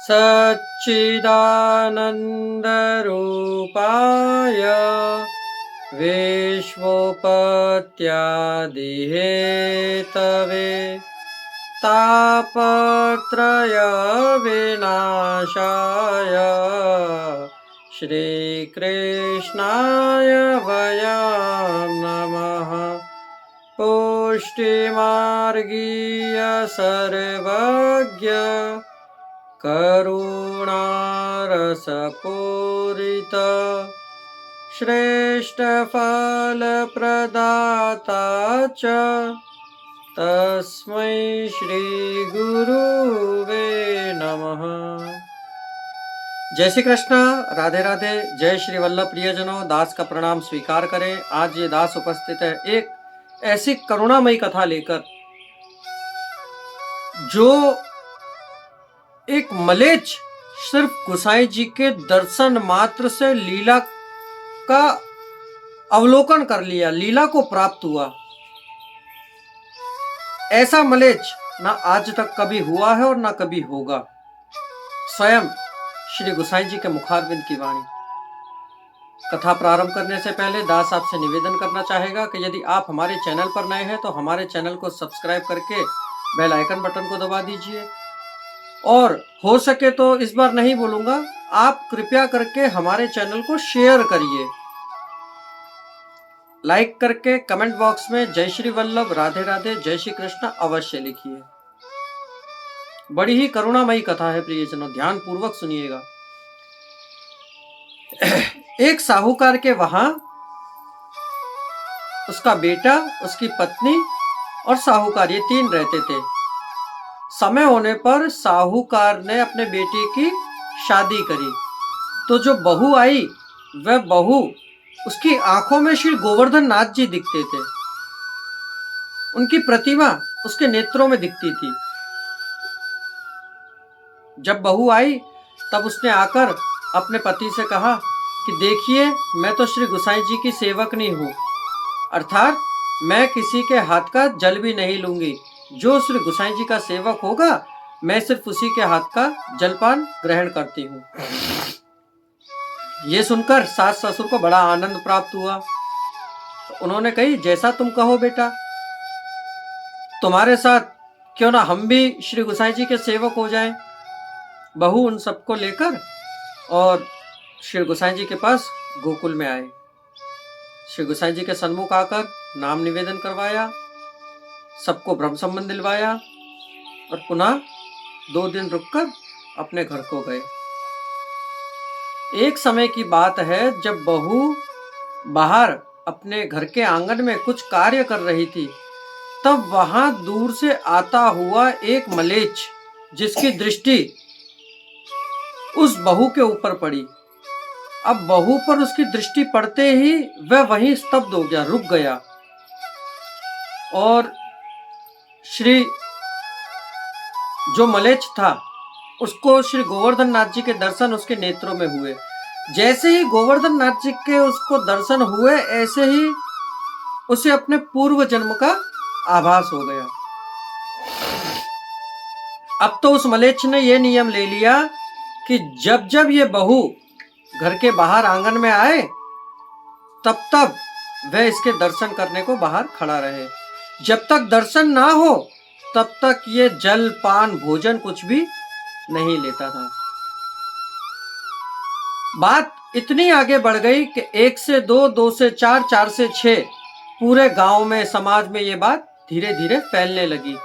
सच्चिदानन्दरूपाय विश्वोपत्यादिहेतवे तापत्रयविनाशाय श्रीकृष्णाय वयं नमः। पुष्टिमार्गीय सर्वज्ञ करुणारसपूरित श्रेष्ठफलप्रदाता च तस्मै श्रीगुरुवे नमः। जय श्री कृष्ण, राधे राधे। जय श्री वल्लभ प्रियजनों, दास का प्रणाम स्वीकार करें। आज ये दास उपस्थित है एक ऐसी करुणामयी कथा लेकर, जो एक मलेच्छ सिर्फ गोसाई जी के दर्शन मात्र से लीला का अवलोकन कर लिया, लीला को प्राप्त हुआ। ऐसा मलेच्छ ना आज तक कभी हुआ है और ना कभी होगा। स्वयं श्री गोसाई जी के मुखारविंद की वाणी। कथा प्रारंभ करने से पहले दास आपसे निवेदन करना चाहेगा कि यदि आप हमारे चैनल पर नए हैं तो हमारे चैनल को सब्सक्राइब करके बेल आइकन बटन को दबा दीजिए, और हो सके तो इस बार नहीं बोलूंगा, आप कृपया करके हमारे चैनल को शेयर करिए। लाइक करके कमेंट बॉक्स में जय श्री वल्लभ, राधे राधे, जय श्री कृष्ण अवश्य लिखिए। बड़ी ही करुणामयी कथा है प्रियजनों, ध्यान पूर्वक सुनिएगा। एक साहूकार के वहां उसका बेटा, उसकी पत्नी और साहूकार, ये तीन रहते थे। समय होने पर साहूकार ने अपने बेटे की शादी करी, तो जो बहू आई वह बहू, उसकी आंखों में श्री गोवर्धन नाथ जी दिखते थे। उनकी प्रतिमा उसके नेत्रों में दिखती थी। जब बहू आई तब उसने आकर अपने पति से कहा कि देखिए, मैं तो श्री गोसाई जी की सेवकनी हूँ, अर्थात मैं किसी के हाथ का जल भी नहीं लूंगी। जो श्री गोसाई जी का सेवक होगा मैं सिर्फ उसी के हाथ का जलपान ग्रहण करती हूँ। ये सुनकर सास ससुर को बड़ा आनंद प्राप्त हुआ। तो उन्होंने कही, जैसा तुम कहो बेटा, तुम्हारे साथ क्यों ना हम भी श्री गोसाई जी के सेवक हो जाएं। बहू उन सबको लेकर और श्री गोसाई जी के पास गोकुल में आए। श्री गोसाई जी के सन्मुख आकर नाम निवेदन करवाया, सबको ब्रह्म संबंध दिलवाया और पुनः 2 दिन रुककर अपने घर को गए। एक समय की बात है, जब बहू बाहर अपने घर के आंगन में कुछ कार्य कर रही थी, तब वहां दूर से आता हुआ एक मलेच्छ, जिसकी दृष्टि उस बहू के ऊपर पड़ी। अब बहू पर उसकी दृष्टि पड़ते ही वह वहीं स्तब्ध हो गया, रुक गया। और श्री जो मलेच्छ था उसको श्री गोवर्धन नाथ जी के दर्शन उसके नेत्रों में हुए। जैसे ही गोवर्धन नाथ जी के उसको दर्शन हुए, ऐसे ही उसे अपने पूर्व जन्म का आभास हो गया। अब तो उस मलेच्छ ने यह नियम ले लिया कि जब जब ये बहू घर के बाहर आंगन में आए, तब तब वह इसके दर्शन करने को बाहर खड़ा रहे। जब तक दर्शन ना हो तब तक ये जल पान भोजन कुछ भी नहीं लेता था। बात इतनी आगे बढ़ गई कि 1 से 2, 2 से 4, 4 से 6 पूरे गांव में, समाज में ये बात धीरे धीरे फैलने लगी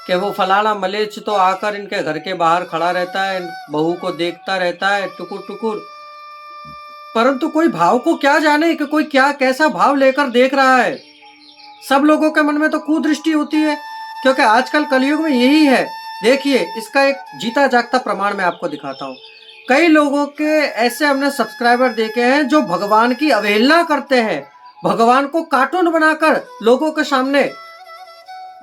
कि वो फलाना मलेच्छ तो आकर इनके घर के बाहर खड़ा रहता है, बहू को देखता रहता है टुकुर टुकुर। परंतु कोई भाव को क्या जाने कि कोई क्या कैसा भाव लेकर देख रहा है। सब लोगों के मन में तो कुदृष्टि होती है, क्योंकि आजकल कलयुग में यही है। देखिए, इसका एक जीता जागता प्रमाण मैं आपको दिखाता हूँ। कई लोगों के ऐसे हमने सब्सक्राइबर देखे हैं जो भगवान की अवहेलना करते हैं, भगवान को कार्टून बनाकर लोगों के सामने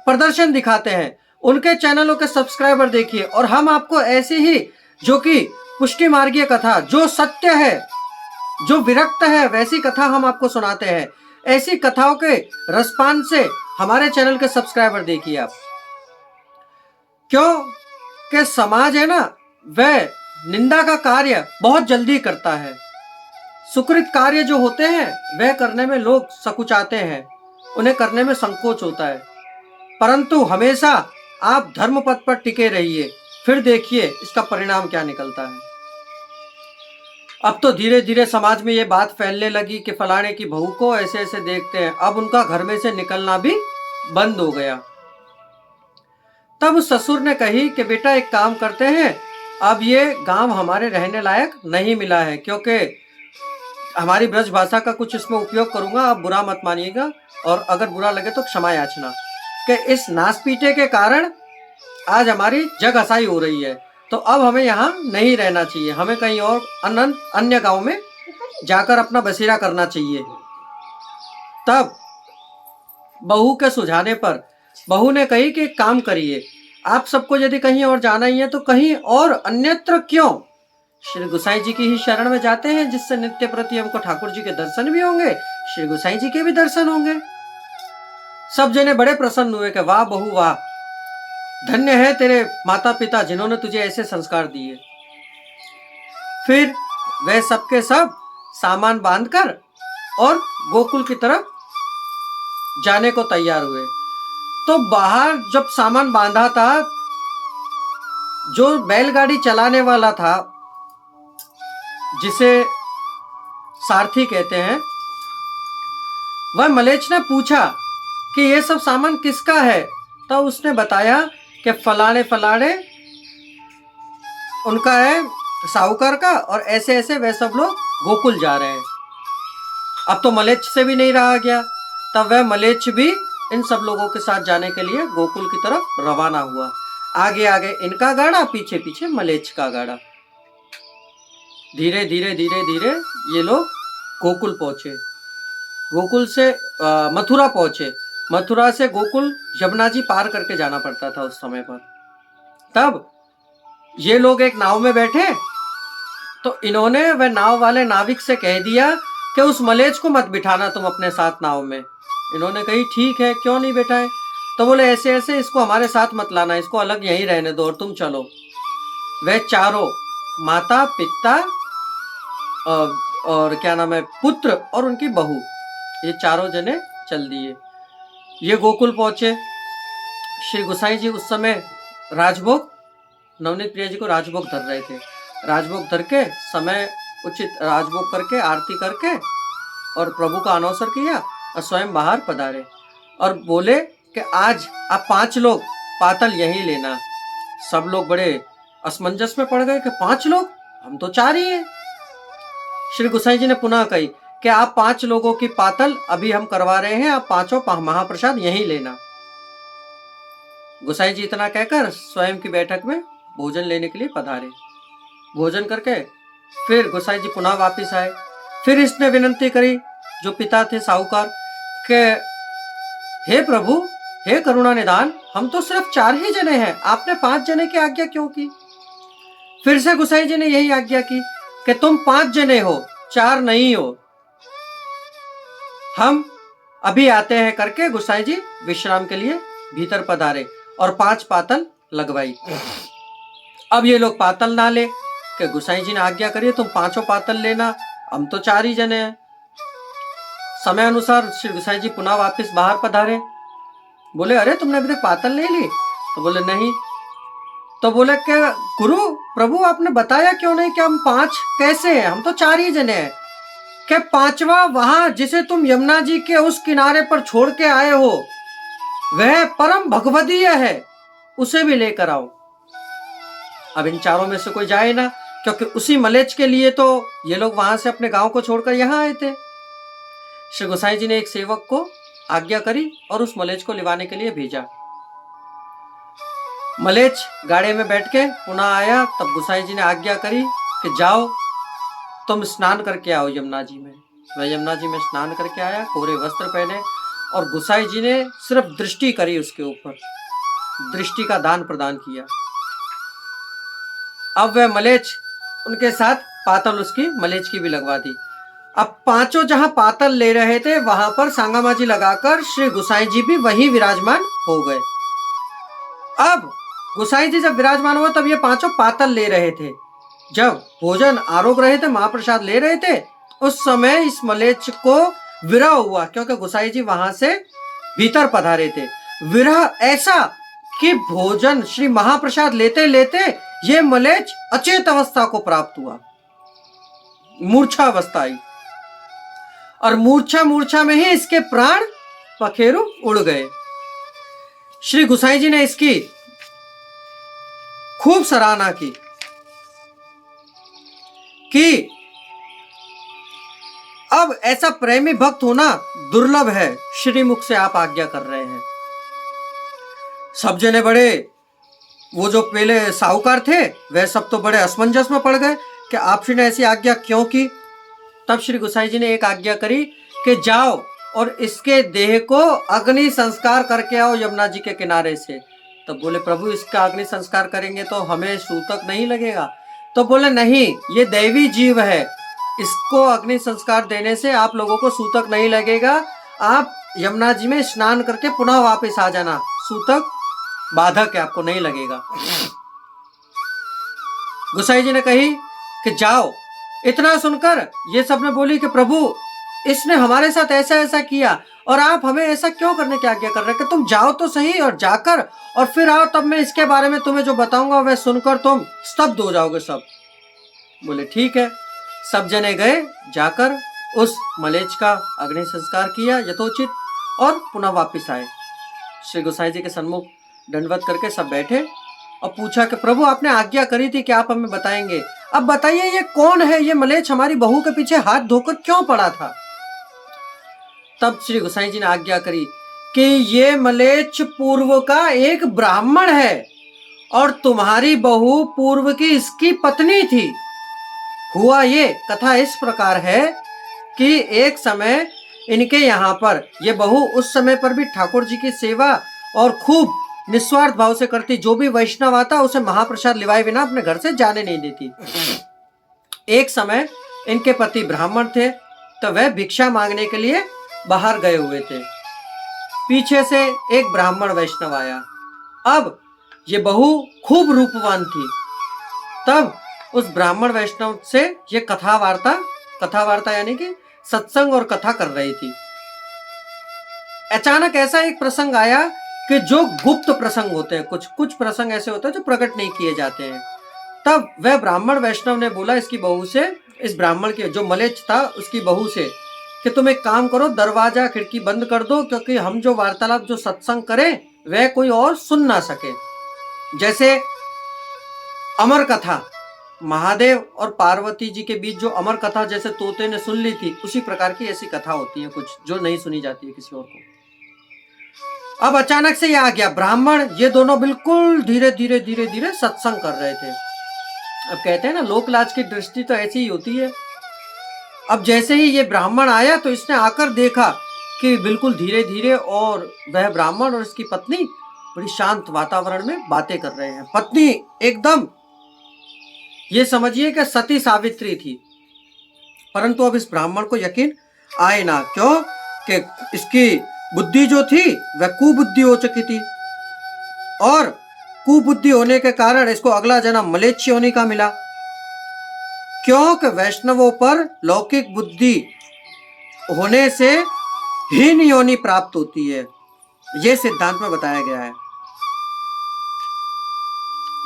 प्रदर्शन दिखाते हैं। उनके चैनलों के सब्सक्राइबर देखिए, और हम आपको ऐसी ही, जो कि पुष्टि मार्गीय कथा, जो सत्य है, जो विरक्त है, वैसी कथा हम आपको सुनाते हैं। ऐसी कथाओं के रसपान से हमारे चैनल के सब्सक्राइबर देखिए आप। क्यों कि समाज है ना, वह निंदा का कार्य बहुत जल्दी करता है। सुकृत कार्य जो होते हैं वह करने में लोग सकुचाते हैं, उन्हें करने में संकोच होता है। परंतु हमेशा आप धर्म पथ पर टिके रहिए, फिर देखिए इसका परिणाम क्या निकलता है। अब तो धीरे धीरे समाज में ये बात फैलने लगी कि फलाने की बहू को ऐसे ऐसे देखते हैं। अब उनका घर में से निकलना भी बंद हो गया। तब ससुर ने कही कि बेटा एक काम करते हैं, अब ये गांव हमारे रहने लायक नहीं मिला है, क्योंकि हमारी ब्रज भाषा का कुछ इसमें उपयोग करूंगा, आप बुरा मत मानिएगा, और अगर बुरा लगे तो क्षमा याचना, कि इस नासपीटे के कारण आज हमारी जग हसाई हो रही है, तो अब हमें यहाँ नहीं रहना चाहिए, हमें कहीं और अन्य गांव में जाकर अपना बसेरा करना चाहिए। तब बहू के सुझाने पर बहू ने कही कि काम करिए, आप सबको यदि कहीं और जाना ही है तो कहीं और अन्यत्र क्यों, श्री गोसाई जी की ही शरण में जाते हैं, जिससे नित्य प्रति हमको ठाकुर जी के दर्शन भी होंगे, श्री गोसाई जी के भी दर्शन होंगे। सब जने बड़े प्रसन्न हुए कि वाह बहू वाह, धन्य है तेरे माता पिता जिन्होंने तुझे ऐसे संस्कार दिए। फिर वह सबके सब सामान बांधकर और गोकुल की तरफ जाने को तैयार हुए। तो बाहर जब सामान बांधा था, जो बैलगाड़ी चलाने वाला था, जिसे सारथी कहते हैं, वह मलेच्छ ने पूछा कि यह सब सामान किसका है। तो उसने बताया कि फलाने फलाने उनका है, साहूकार का, और ऐसे ऐसे वह सब लोग गोकुल जा रहे हैं। अब तो मलेच्छ से भी नहीं रहा गया, तब वह मलेच्छ भी इन सब लोगों के साथ जाने के लिए गोकुल की तरफ रवाना हुआ। आगे आगे इनका गाड़ा, पीछे पीछे मलेच्छ का गाड़ा। धीरे धीरे धीरे धीरे ये लोग गोकुल पहुंचे। गोकुल से मथुरा पहुंचे। मथुरा से गोकुल यमुना जी पार करके जाना पड़ता था उस समय पर। तब ये लोग एक नाव में बैठे, तो इन्होंने वह नाव वाले नाविक से कह दिया कि उस मलेच्छ को मत बिठाना तुम अपने साथ नाव में। इन्होंने कही ठीक है, क्यों नहीं बैठाए। तो बोले ऐसे ऐसे इसको हमारे साथ मत लाना, इसको अलग यहीं रहने दो और तुम चलो। वह चारों, माता पिता और क्या नाम है, पुत्र और उनकी बहू, ये चारों जने चल दिए। ये गोकुल पहुंचे। श्री गोसाई जी उस समय राजभोग, नवनीत प्रिया जी को राजभोग धर रहे थे। राजभोग धर के समय उचित राजभोग करके आरती करके और प्रभु का अनवसर किया और स्वयं बाहर पधारे और बोले कि आज आप 5 लोग पातल यहीं लेना। सब लोग बड़े असमंजस में पड़ गए कि 5 लोग, हम तो 4 ही हैं। श्री गोसाई जी ने पुनः कही कि आप 5 लोगों की पातल अभी हम करवा रहे हैं, आप 5 महाप्रसाद यहीं लेना। गोसाई जी इतना कहकर स्वयं की बैठक में भोजन लेने के लिए पधारे। भोजन करके फिर गोसाई जी पुनः वापिस आए। फिर इसने विनंती करी, जो पिता थे साहूकार, के हे प्रभु, हे करुणा निधान, हम तो सिर्फ 4 ही जने हैं, आपने 5 जने की आज्ञा क्यों की। फिर से गोसाई जी ने यही आज्ञा की कि तुम 5 जने हो, 4 नहीं हो, हम अभी आते हैं करके गोसाई जी विश्राम के लिए भीतर पधारे और 5 पातल लगवाई। अब ये लोग पातल ना ले कि गोसाई जी ने आज्ञा करी तुम 5 पातल लेना, हम तो 4 ही जने हैं। समय अनुसार श्री गोसाई जी पुनः वापस बाहर पधारे। बोले अरे तुमने अभी तक पातल नहीं ली। तो बोले नहीं। तो बोले कि गुरु प्रभु आपने बताया क्यों नहीं कि हम 5 कैसे हैं, हम तो 4 ही जने हैं। कि 5वां वहां जिसे तुम यमुना जी के उस किनारे पर छोड़ के आए हो, वह परम भगवदीय है, उसे भी लेकर आओ। अब इन 4 में से कोई जाए ना, क्योंकि उसी मलेच्छ के लिए तो ये लोग वहां से अपने गांव को छोड़कर यहां आए थे। श्री गोसाई जी ने एक सेवक को आज्ञा करी और उस मलेच्छ को लिवाने के लिए भेजा। मलेच्छ गाड़े में बैठ के पुनः आया। तब गोसाई जी ने आज्ञा करी कि जाओ तुम स्नान करके आओ यमुना जी में। वह यमुना जी में स्नान करके आया, कोरे वस्त्र पहने, और गोसाई जी ने सिर्फ दृष्टि करी उसके ऊपर, दृष्टि का दान प्रदान किया। अब वह मलेच्छ उनके साथ पातल उसकी मलेच्छ की भी लगवा दी। अब 5 जहां पातल ले रहे थे वहां पर सांगामाजी लगाकर श्री गोसाई जी भी वहीं विराजमान हो गए। अब गोसाई जी जब विराजमान हुआ तब ये पांचों पातल ले रहे थे। जब भोजन आरोग रहे थे, महाप्रसाद ले रहे थे, उस समय इस मलेच्छ को विरह हुआ, क्योंकि गोसाई जी वहां से भीतर पधारे थे। विरह ऐसा कि भोजन श्री महाप्रसाद लेते लेते ये मलेच्छ अचेत अवस्था को प्राप्त हुआ, मूर्छा अवस्था आई, और मूर्छा में ही इसके प्राण पखेरु उड़ गए। श्री गोसाई जी ने इसकी खूब सराहना की कि अब ऐसा प्रेमी भक्त होना दुर्लभ है, श्रीमुख से आप आज्ञा कर रहे हैं। सब जने बड़े, वो जो पहले साहूकार थे वह सब तो बड़े असमंजस में पड़ गए कि आपश्री ने ऐसी आज्ञा क्यों की। तब श्री गोसाई जी ने एक आज्ञा करी कि जाओ और इसके देह को अग्नि संस्कार करके आओ यमुना जी के किनारे से। तब बोले प्रभु इसका अग्नि संस्कार करेंगे तो हमें सूतक नहीं लगेगा। तो बोले नहीं, ये दैवी जीव है, इसको अग्नि संस्कार देने से आप लोगों को सूतक नहीं लगेगा। आप यमुना जी में स्नान करके पुनः वापस आ जाना, सूतक बाधक है, आपको नहीं लगेगा। गोसाई जी ने कही कि जाओ। इतना सुनकर ये सब ने बोली कि प्रभु इसने हमारे साथ ऐसा ऐसा किया और आप हमें ऐसा क्यों करने की आज्ञा कर रहे हैं कि तुम जाओ तो सही, और जाकर और फिर आओ, तब मैं इसके बारे में तुम्हें जो बताऊंगा वह सुनकर तुम स्तब्ध हो जाओगे सब। बोले ठीक है। सब जने गए, जाकर उस मलेच्छ का अग्नि संस्कार किया यथोचित और पुनः वापिस आए। श्री गोसाई जी के सन्मुख दंडवत करके सब बैठे और पूछा कि प्रभु आपने आज्ञा करी थी कि आप हमें बताएंगे, अब बताइए ये कौन है, ये मलेच्छ हमारी बहू के पीछे हाथ धोकर क्यों पड़ा था। तब श्री गोसाई जी ने आज्ञा करी कि ये मलेच्छ पूर्व का एक ब्राह्मण है और तुम्हारी बहू पूर्व की इसकी पत्नी थी। हुआ ये कथा इस प्रकार है कि एक समय इनके यहाँ पर ये बहू उस समय पर भी ठाकुर जी की सेवा और खूब निस्वार्थ भाव से करती, जो भी वैष्णव आता उसे महाप्रसाद लिवाए बिना अपने घर से जाने नहीं देती। एक समय इनके पति ब्राह्मण थे, तो वह भिक्षा मांगने के लिए बाहर गए हुए थे। पीछे से एक ब्राह्मण वैष्णव आया। अब ये बहू खूब रूपवान थी। तब उस ब्राह्मण वैष्णव से ये कथा वार्ता यानी कि सत्संग और कथा कर रही थी। अचानक ऐसा एक प्रसंग आया कि जो गुप्त प्रसंग होते हैं, कुछ प्रसंग ऐसे होते हैं जो प्रकट नहीं किए जाते हैं। तब वह ब्राह्मण वैष्णव ने बोला इसकी बहू से, इस ब्राह्मण के जो मलेच्छ था उसकी बहू से, कि तुम एक काम करो, दरवाजा खिड़की बंद कर दो, क्योंकि हम जो वार्तालाप जो सत्संग करें वह कोई और सुन ना सके। जैसे अमर कथा, महादेव और पार्वती जी के बीच जो अमर कथा जैसे तोते ने सुन ली थी, उसी प्रकार की ऐसी कथा होती है कुछ जो नहीं सुनी जाती है किसी और को। अब अचानक से ये आ गया ब्राह्मण, ये दोनों बिल्कुल धीरे धीरे सत्संग कर रहे थे। अब कहते हैं ना, लोकलाज की दृष्टि तो ऐसी ही होती है। अब जैसे ही ये ब्राह्मण आया तो इसने आकर देखा कि बिल्कुल धीरे धीरे, और वह ब्राह्मण और इसकी पत्नी बड़ी शांत वातावरण में बातें कर रहे हैं। पत्नी एकदम ये समझिए कि सती सावित्री थी, परंतु अब इस ब्राह्मण को यकीन आए ना, क्यों कि इसकी बुद्धि जो थी वह कुबुद्धि हो चुकी थी, और कुबुद्धि होने के कारण इसको अगला जन्म मलेच्छ होने का मिला, क्योंकि वैष्णवों पर लौकिक बुद्धि होने से हीन योनि प्राप्त होती है। यह सिद्धांत में बताया गया है।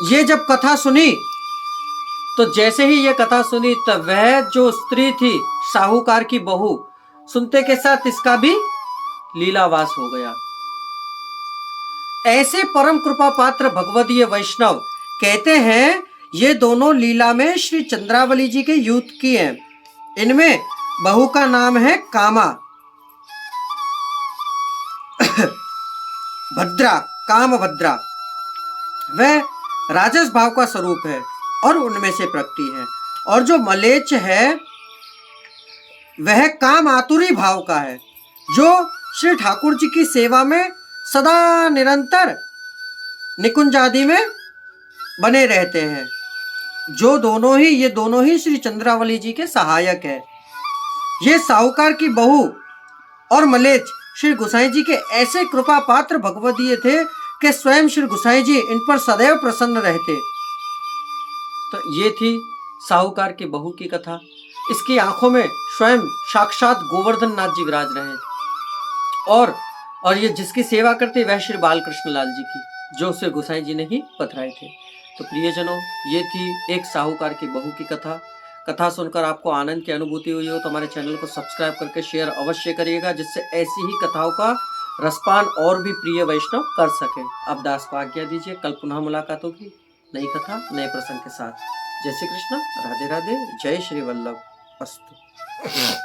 ये जब कथा सुनी तो जैसे ही ये कथा सुनी तब वह जो स्त्री थी साहूकार की बहू, सुनते के साथ इसका भी लीलावास हो गया। ऐसे परम कृपा पात्र भगवदीय वैष्णव कहते हैं ये दोनों लीला में श्री चंद्रावली जी के यूथ की हैं। इनमें बहू का नाम है कामा भद्रा, काम भद्रा, वह राजस भाव का स्वरूप है और उनमें से प्रकटी है, और जो मलेच्छ है वह काम आतुरी भाव का है, जो श्री ठाकुर जी की सेवा में सदा निरंतर निकुंज आदि में बने रहते हैं। ये दोनों ही श्री चंद्रावली जी के सहायक है। ये साहूकार की बहू और मलेच्छ श्री गोसाई जी के ऐसे कृपा पात्र भगवदीय थे कि स्वयं श्री गोसाई जी इन पर सदैव प्रसन्न रहते। तो ये थी साहूकार की बहू की कथा। इसकी आंखों में स्वयं साक्षात गोवर्धन नाथ जी विराज रहे हैं और ये जिसकी सेवा करते वह श्री बालकृष्ण लाल जी की, जो उसे गोसाई जी ने ही बतराए थे। तो प्रियजनों, ये थी एक साहूकार की बहू की कथा। कथा सुनकर आपको आनंद की अनुभूति हुई हो तो हमारे चैनल को सब्सक्राइब करके शेयर अवश्य करिएगा, जिससे ऐसी ही कथाओं का रसपान और भी प्रिय वैष्णव कर सके। अब दास को आज्ञा दीजिए, कल पुनः मुलाकात होगी नई कथा नए प्रसंग के साथ। जय श्री कृष्ण, राधे राधे, जय श्री वल्लभ अस्तु।